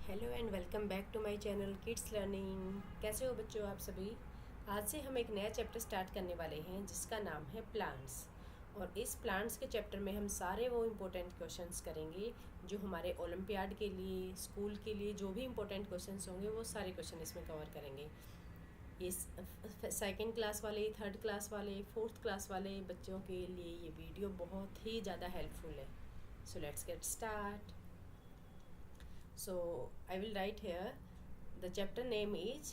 Hello and welcome back to my channel kids learning. कैसे हो बच्चों आप सभी। आज से हम एक नया चैप्टर स्टार्ट करने वाले हैं जिसका नाम है प्लांट्स। और इस प्लांट्स के चैप्टर में हम सारे वो इम्पोर्टेंट क्वेश्चंस करेंगे जो हमारे ओलंपियाड के लिए, स्कूल के लिए जो भी इम्पोर्टेंट क्वेश्चंस होंगे वो सारे क्वेश्चन इसमें कवर करेंगे। इस सेकेंड क्लास वाले, थर्ड क्लास वाले, फोर्थ क्लास वाले बच्चों के लिए ये वीडियो बहुत ही ज़्यादा हेल्पफुल है। So let's get start. So I will write here the chapter name is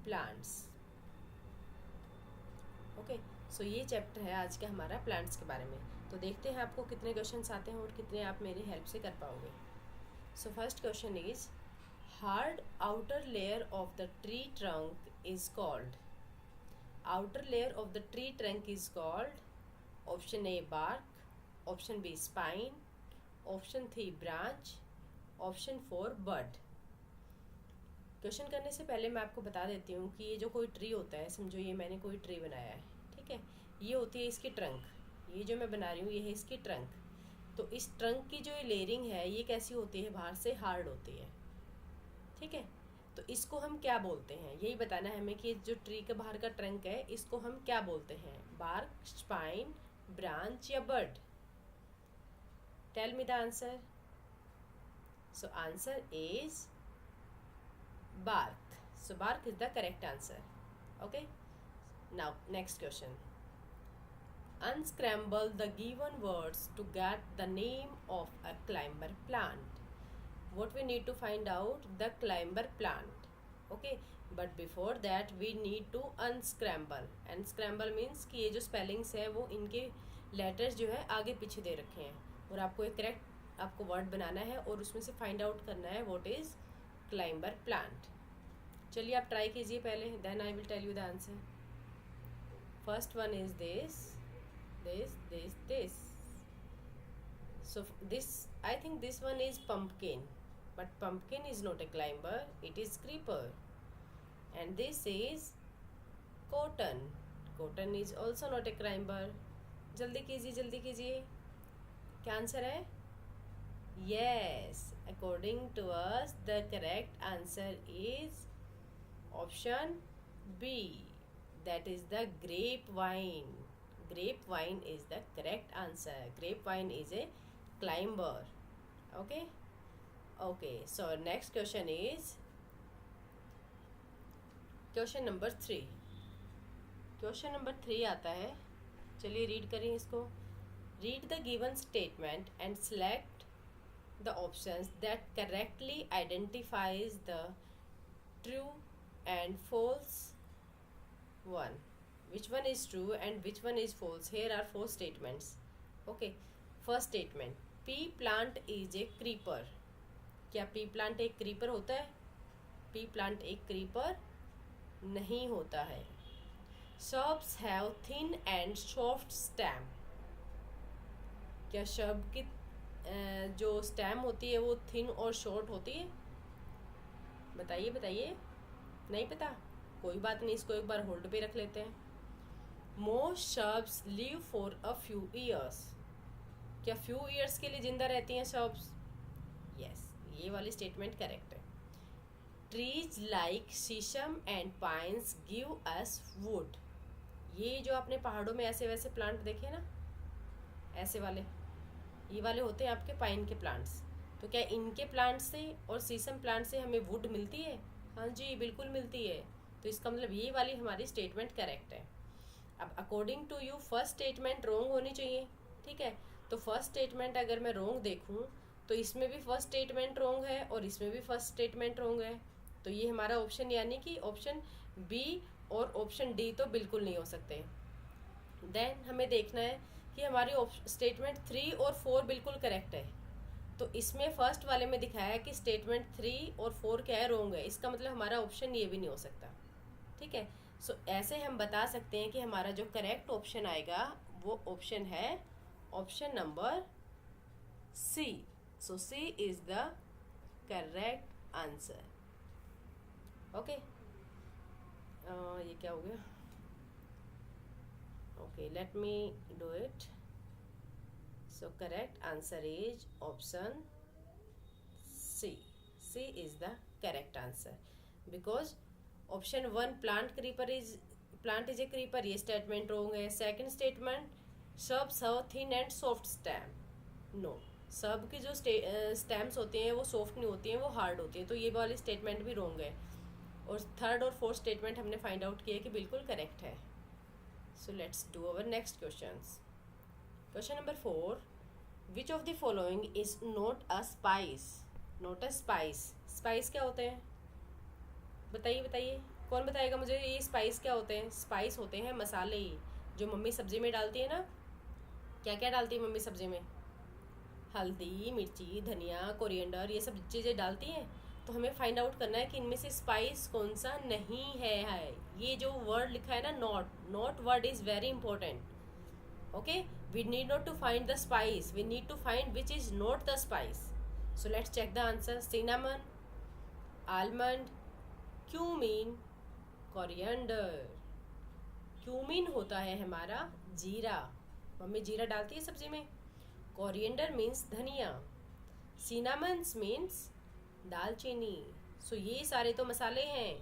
plants. Okay, so ये चैप्टर है आज का हमारा प्लांट्स के बारे में। तो देखते हैं आपको कितने क्वेश्चंस आते हैं और कितने आप मेरी हेल्प से कर पाओगे। So first question is hard outer layer of the tree trunk is called. Outer layer of the tree trunk is called option A bark, option B spine, option 3 branch, option 4 bud. Question करने से पहले मैं आपको बता देती हूँ कि ये जो कोई ट्री होता है, समझो ये मैंने कोई ट्री बनाया है, ठीक है। ये होती है इसकी ट्रंक, ये जो मैं बना रही हूँ ये है इसकी ट्रंक। तो इस ट्रंक की जो लेयरिंग है ये कैसी होती है, बाहर से हार्ड होती है, ठीक है। तो इसको हम क्या बोलते हैं, यही बताना है हमें कि जो ट्री के बाहर का ट्रंक है इसको हम क्या बोलते हैं, बार्क, स्पाइन, ब्रांच या bud. Tell me the answer. So answer is bark. So bark is the correct answer. Okay. Now next question. Unscramble the given words to get the name of a climber plant. What we need to find out the climber plant. Okay. But before that we need to unscramble. Unscramble means कि ये जो spellings है वो इनके letters जो है आगे पीछे दे रखे हैं और आपको एक correct आपको वर्ड बनाना है और उसमें से फाइंड आउट करना है व्हाट इज क्लाइंबर प्लांट। चलिए आप ट्राई कीजिए पहले, then I will tell you the answer. First one is this this this this. So this I think this one is pumpkin, but pumpkin is not a climber, it is creeper. And this is cotton, cotton is also not a climber. जल्दी कीजिए जल्दी कीजिए, क्या answer है? Yes, according to us, the correct answer is option B. That is the grapevine. Grapevine is the correct answer. Grapevine is a climber. Okay? Okay, so next question is question number 3. Question number 3 आता है, चलिए read करें इसको। Read the given statement and select the options that correctly identifies the true and false one. Which one is true and which one is false? Here are 4 statements. Okay, first statement, pea plant is a creeper. क्या pea plant एक creeper होता है? pea plant एक creeper नहीं होता है। shrubs have thin and soft stem. क्या shrub की जो स्टेम होती है वो थिन और शॉर्ट होती है? बताइए बताइए, नहीं पता? कोई बात नहीं, इसको एक बार होल्ड पे रख लेते हैं। Most shrubs live for a few years. क्या फ्यू ईयर्स के लिए जिंदा रहती हैं शर्ब्स? यस, ये वाली स्टेटमेंट करेक्ट है। ट्रीज लाइक शीशम and pines give us would. ये जो आपने पहाड़ों में ऐसे वैसे प्लांट देखे ना, ऐसे वाले, ये वाले होते हैं आपके पाइन के प्लांट्स। तो क्या इनके प्लांट से और शीशम प्लांट से हमें वुड मिलती है? हाँ जी, बिल्कुल मिलती है। तो इसका मतलब ये वाली हमारी स्टेटमेंट करेक्ट है। अब according to you first statement wrong होनी चाहिए, ठीक है। तो फर्स्ट स्टेटमेंट अगर मैं रॉन्ग देखूँ तो इसमें भी फर्स्ट स्टेटमेंट रॉन्ग है और इसमें भी फर्स्ट स्टेटमेंट रॉन्ग है। तो ये हमारा ऑप्शन यानी कि ऑप्शन बी और ऑप्शन डी तो बिल्कुल नहीं हो सकते। देन हमें देखना है कि हमारी स्टेटमेंट 3 और 4 बिल्कुल करेक्ट है। तो इसमें फर्स्ट वाले में दिखाया है कि स्टेटमेंट 3 और 4 क्या है, रॉन्ग है। इसका मतलब हमारा ऑप्शन ये भी नहीं हो सकता, ठीक है। सो ऐसे हम बता सकते हैं कि हमारा जो करेक्ट ऑप्शन आएगा वो ऑप्शन है option number C. So C is the correct answer. Okay, ये क्या हो गया? Okay, let me do it. So correct answer is option C. C is the correct answer because option 1 plant is a creeper, ये statement wrong है. Second statement, shrubs have thin and soft stem. No, सब की जो stems होते हैं वो soft नहीं होती हैं, वो हार्ड होती हैं, तो ये वाली स्टेटमेंट भी रॉन्ग है. और थर्ड और फोर्थ स्टेटमेंट हमने फाइंड आउट किया कि बिल्कुल करेक्ट है. So let's do our next questions. Question number 4, which of the following is not a spice. Not a spice. Spice क्या होते हैं बताइए बताइए, कौन बताएगा मुझे ये स्पाइस क्या होते हैं. स्पाइस होते हैं मसाले जो मम्मी सब्जी में डालती है ना. क्या क्या डालती है मम्मी सब्जी में? हल्दी, मिर्ची, धनिया, कोरिएंडर, ये सब चीज़ें डालती हैं. तो हमें फाइंड आउट करना है कि इनमें से स्पाइस कौन सा नहीं है. ये जो वर्ड लिखा है ना, not word is very important. Okay, we need not to find the spice, we need to find which is not the spice. So let's check the answer. Cinnamon, almond, cumin, coriander. Cumin होता है हमारा जीरा, mummy जीरा डालती है सब्जी में. Coriander means धनिया. सिनामन्स मीन्स दालचीनी. सो ये सारे तो मसाले हैं,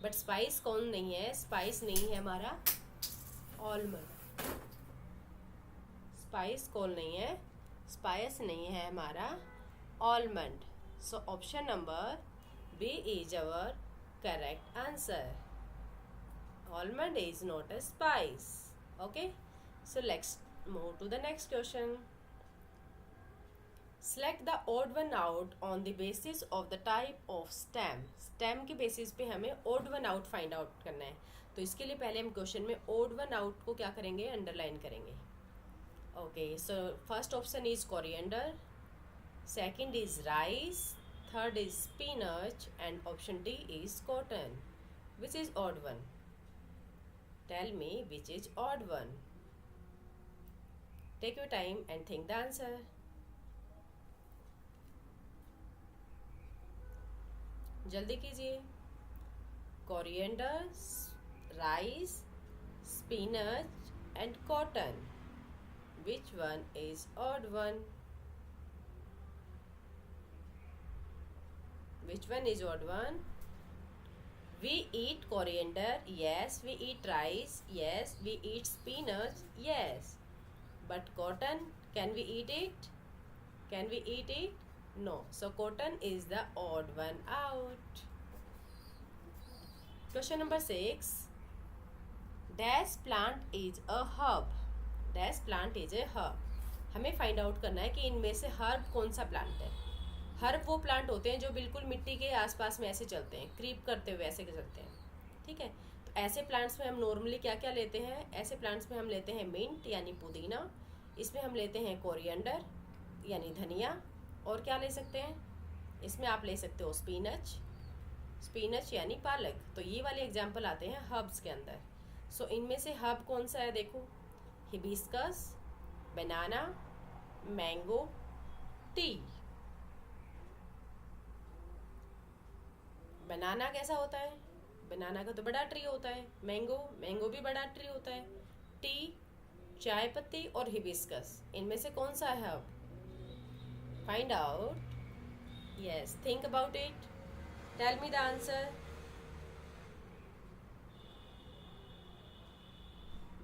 बट स्पाइस कौन नहीं है? स्पाइस नहीं है हमारा आलमंड. स्पाइस कौन नहीं है? स्पाइस नहीं है हमारा almond. So option number B is our correct answer. Almond is not a spice. Okay, so let's move to the next question. Select the odd one out on the basis of the type of stem. Stem के basis पे हमें odd one out find out करना है. तो इसके लिए पहले हम क्वेश्चन में odd one out को क्या करेंगे? अंडरलाइन करेंगे. Okay, so first option is coriander, second is rice, third is spinach, and option D is cotton. Which is odd one? Tell me which is odd one. Take your time and think the answer. जल्दी कीजिए. Coriander, rice, spinach and cotton. Which one is odd one? Which one is odd one? We eat coriander, yes. We eat rice, yes. We eat spinach, yes. But cotton, can we eat it? Can we eat it? No. So cotton is the odd one out. Question number 6. Dash plant is a herb. Dash plant is a herb. हमें find out करना है कि इनमें से herb कौन सा plant है. Herb वो प्लांट होते हैं जो बिल्कुल मिट्टी के आसपास में ऐसे चलते हैं, क्रीप करते हुए ऐसे चलते हैं. ठीक है, तो ऐसे प्लांट्स में हम नॉर्मली क्या क्या लेते हैं? ऐसे प्लांट्स में हम लेते हैं मिंट यानी पुदीना, इसमें हम लेते हैं कोरिएंडर यानी धनिया, और क्या ले सकते हैं? इसमें आप ले सकते हो स्पिनच, स्पिनच यानी पालक. तो ये वाले एग्जाम्पल आते हैं हर्ब्स के अंदर. सो इनमें से हर्ब कौन सा है? देखो, हिबिस्कस, बनाना, मैंगो, टी. बनाना कैसा होता है? बनाना का तो बड़ा ट्री होता है. मैंगो भी बड़ा ट्री होता है. टी, चाय पत्ती और हिबिस्कस, इनमें से कौन सा है अब? Find out. Yes, think about it. Tell me the answer.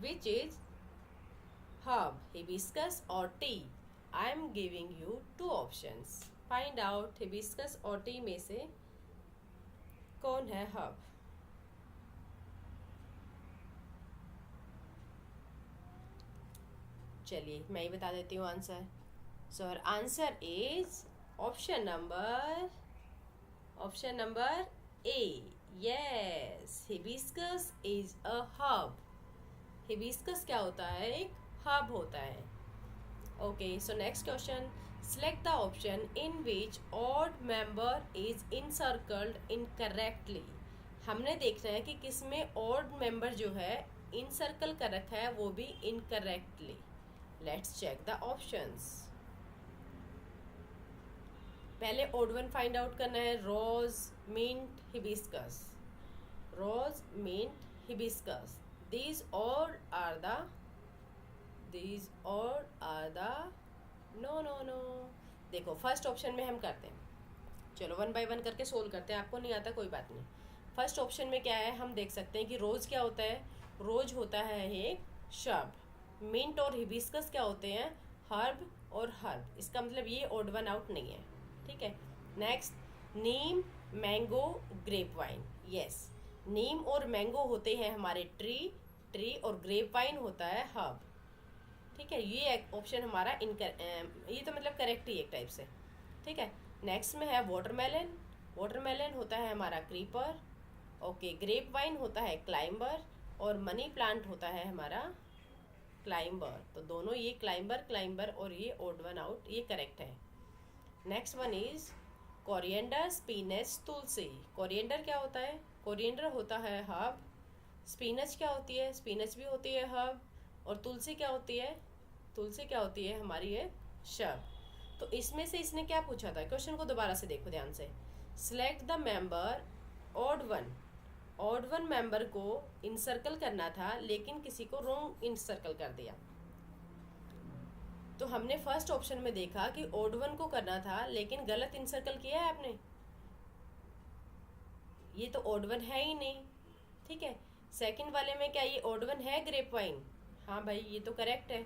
Which is herb, hibiscus और tea? I am giving you 2 options. Find out hibiscus और टी में से कौन है हर्ब. चलिए मैं ही बता देती हूँ answer. So answer is option number A. Yes, hibiscus is a herb. Hibiscus क्या होता है? एक हर्ब होता है. Okay, so next question. Select the option in which odd member is encircled incorrectly. हमने देखना है कि किसमें odd member जो है encircle कर रखा है वो भी incorrectly. Let's check the options. पहले odd one find out करना है. rose, mint, hibiscus. Rose, mint, hibiscus. These all are the no. देखो फर्स्ट ऑप्शन में हम करते हैं. चलो 1 बाय 1 करके सोल्व करते हैं, आपको नहीं आता कोई बात नहीं। फर्स्ट ऑप्शन में क्या है, हम देख सकते हैं कि रोज क्या होता है, रोज होता है एक शब। मिंट और हिबिस्कस क्या होते हैं, हर्ब और हर्ब। इसका मतलब ये ओड वन आउट नहीं है, ठीक है। नेक्स्ट, नीम, मैंगो, ग्रेप वाइन। यस, नीम और मैंगो होते हैं हमारे ट्री और ग्रेप वाइन होता है हर्ब, ठीक है। ये ऑप्शन हमारा ये तो मतलब करेक्ट ही एक टाइप से, ठीक है। नेक्स्ट में है वाटरमेलन, वाटरमेलन होता है हमारा क्रीपर, ओके। ग्रेप वाइन होता है क्लाइंबर और मनी प्लांट होता है हमारा क्लाइंबर। तो दोनों ये क्लाइंबर और ये ओड वन आउट, ये करेक्ट है। Next one is coriander, spinach, Tulsi. Coriander क्या होता है, कोरिएंडर होता है हर्ब। स्पिनच क्या होती है, स्पिनच भी होती है हर्ब। और तुलसी क्या होती है, तुलसी क्या होती है हमारी ये शब। तो इसमें से इसने क्या पूछा था, क्वेश्चन को दोबारा से देखो ध्यान से। Select the member odd one, odd one member को इंसर्कल करना था लेकिन किसी को रॉन्ग इंसर्कल कर दिया। तो हमने फर्स्ट ऑप्शन में देखा कि ऑड वन को करना था लेकिन गलत इंसर्कल किया है आपने, ये तो ऑड वन है ही नहीं, ठीक है। सेकंड वाले में क्या ये ऑड वन है ग्रेप वाइन, हाँ भाई ये तो करेक्ट है।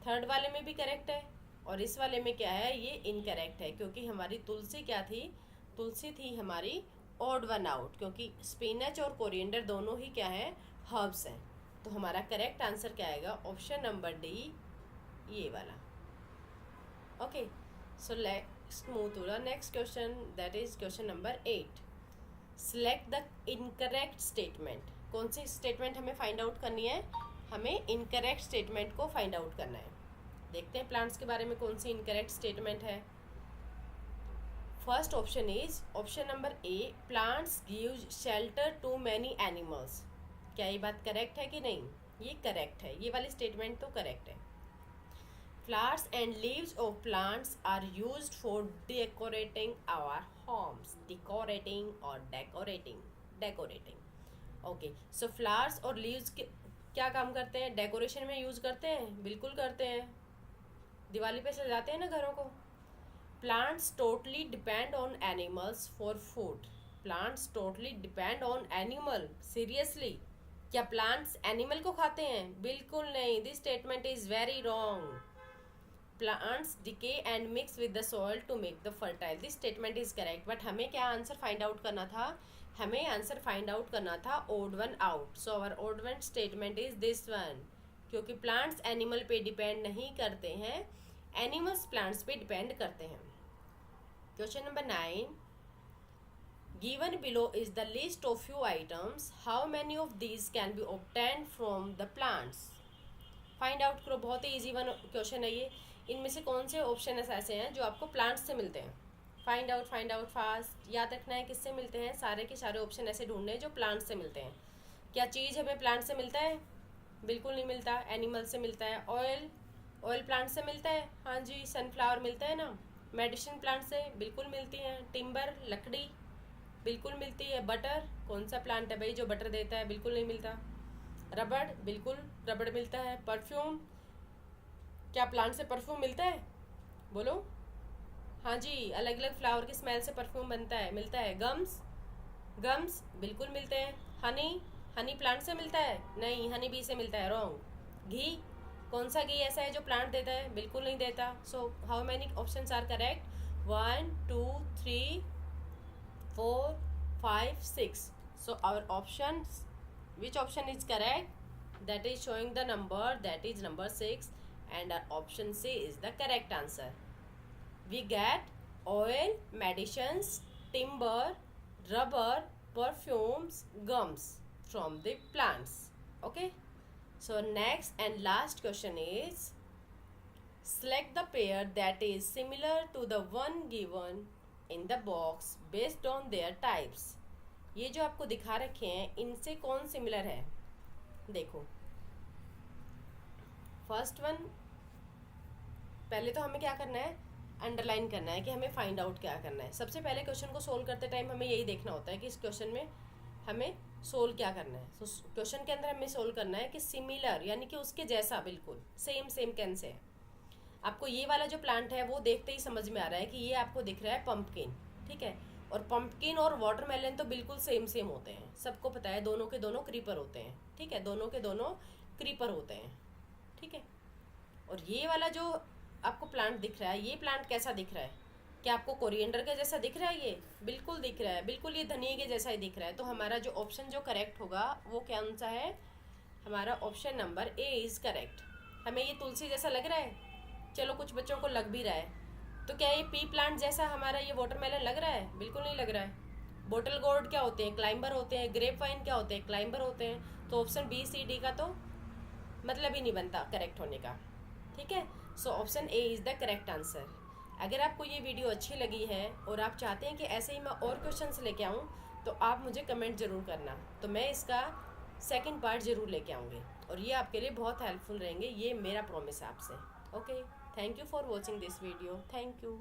थर्ड वाले में भी करेक्ट है और इस वाले में क्या है, ये इनकरेक्ट है क्योंकि हमारी तुलसी क्या थी, तुलसी थी हमारी ऑड वन आउट, क्योंकि स्पिनच और कोरिएंडर दोनों ही क्या है, हर्ब्स हैं। तो हमारा करेक्ट आंसर क्या आएगा, ऑप्शन नंबर डी, ये वाला। Okay, so let's move to the next question, that is question number 8। Select the incorrect statement. कौन सी स्टेटमेंट हमें फाइंड आउट करनी है, हमें इनकरेक्ट स्टेटमेंट को फाइंड आउट करना है। देखते हैं प्लांट्स के बारे में कौन सी इनकरेक्ट स्टेटमेंट है। First option is option number A, plants give shelter to many animals. क्या ये बात करेक्ट है कि नहीं, ये करेक्ट है, ये वाली स्टेटमेंट तो करेक्ट है। Flowers and leaves of plants are used for decorating our homes, decorating और डेकोरेटिंग। ओके, सो फ्लावर्स और लीव्स क्या काम करते हैं, डेकोरेशन में यूज करते हैं, बिल्कुल करते हैं, दिवाली पे सजाते हैं ना घरों को। Plants totally depend on animals for food. Plants totally depend on animal, seriously क्या प्लांट्स एनिमल को खाते हैं, बिल्कुल नहीं, this statement is very wrong. Plants decay and mix with the soil to make the fertile, this statement is correct. But हमें क्या answer find out करना था, हमें आंसर फाइंड आउट करना था odd one out. So our odd one statement is this one, क्योंकि plants animal पे depend नहीं करते हैं, एनिमल्स प्लांट्स पे डिपेंड करते हैं। Question number 9, given below is the list of few items, how many of these can be obtained from the plants. Find out करो, बहुत ही ईजी वन क्वेश्चन है ये। इनमें से कौन से ऑप्शन ऐसे हैं जो आपको प्लांट्स से मिलते हैं, फाइंड आउट फास्ट। याद रखना है किससे मिलते हैं, सारे के सारे ऑप्शन ऐसे ढूंढने हैं जो प्लांट से मिलते हैं। क्या चीज़ हमें प्लांट से मिलता है, बिल्कुल नहीं मिलता, एनिमल से मिलता है। ऑयल प्लांट से मिलता है, हाँ जी, सनफ्लावर मिलता है ना। मेडिसिन प्लांट से बिल्कुल मिलती हैं, टिम्बर लकड़ी बिल्कुल मिलती है। बटर कौन सा प्लांट है भाई जो बटर देता है, बिल्कुल नहीं मिलता। रबड़, बिल्कुल रबड़ मिलता है। परफ्यूम, क्या प्लांट से परफ्यूम मिलता है, बोलो, हाँ जी, अलग अलग फ्लावर की स्मेल से परफ्यूम बनता है, मिलता है। गम्स बिल्कुल मिलते हैं। हनी प्लांट से मिलता है, नहीं, हनी बी से मिलता है, रॉन्ग। घी, कौन सा घी ऐसा है जो प्लांट देता है, बिल्कुल नहीं देता। So how many options are correct, 1 2 3 4 5 6। So our options, which option is correct, that is showing the number, that is number 6, and our option C is the correct answer. We get oil, medicines, timber, rubber, perfumes, gums from the plants. Okay, so next and last question is, select the pair that is similar to the one given in the box based on their types. ये जो आपको दिखा रखे हैं इनसे कौन similar है, देखो। फर्स्ट वन, पहले तो हमें क्या करना है, अंडरलाइन करना है कि हमें फाइंड आउट क्या करना है। सबसे पहले क्वेश्चन को सोल्व करते टाइम हमें यही देखना होता है कि इस क्वेश्चन में हमें सोल्व क्या करना है। तो क्वेश्चन के अंदर हमें सोल्व करना है कि सिमिलर यानी कि उसके जैसा, बिल्कुल सेम कैसे है। आपको ये वाला जो प्लांट है वो देखते ही समझ में आ रहा है कि ये आपको दिख रहा है पंपकिन, ठीक है। और पंपकिन और वाटरमेलन तो बिल्कुल सेम सेम होते हैं, सबको पता है, दोनों के दोनों क्रीपर होते हैं, ठीक है, दोनों के दोनों क्रीपर होते हैं, ठीक है। और ये वाला जो आपको प्लांट दिख रहा है, ये प्लांट कैसा दिख रहा है? क्या आपको कोरिएंडर के जैसा दिख रहा है? ये बिल्कुल दिख रहा है, बिल्कुल ये धनिया के जैसा ही दिख रहा है। तो हमारा जो ऑप्शन जो करेक्ट होगा वो कौन सा है? हमारा option number A is correct. हमें ये तुलसी जैसा लग रहा है, चलो कुछ बच्चों को लग भी रहा है, तो क्या ये पी प्लांट जैसा हमारा ये वाटरमेलन लग रहा है? बिल्कुल नहीं लग रहा है। बोटल गोर्ड क्या होते हैं? क्लाइंबर होते हैं। ग्रेप वाइन क्या होते हैं? क्लाइंबर होते हैं। तो ऑप्शन बी सी डी का तो मतलब ही नहीं बनता करेक्ट होने का, ठीक है। So option A is the correct answer. अगर आपको ये वीडियो अच्छी लगी है और आप चाहते हैं कि ऐसे ही मैं और क्वेश्चंस लेके आऊँ, तो आप मुझे कमेंट ज़रूर करना, तो मैं इसका सेकंड पार्ट ज़रूर लेके आऊँगी, और ये आपके लिए बहुत हेल्पफुल रहेंगे, ये मेरा प्रॉमिस है आपसे। Okay, thank you for watching this video, thank you.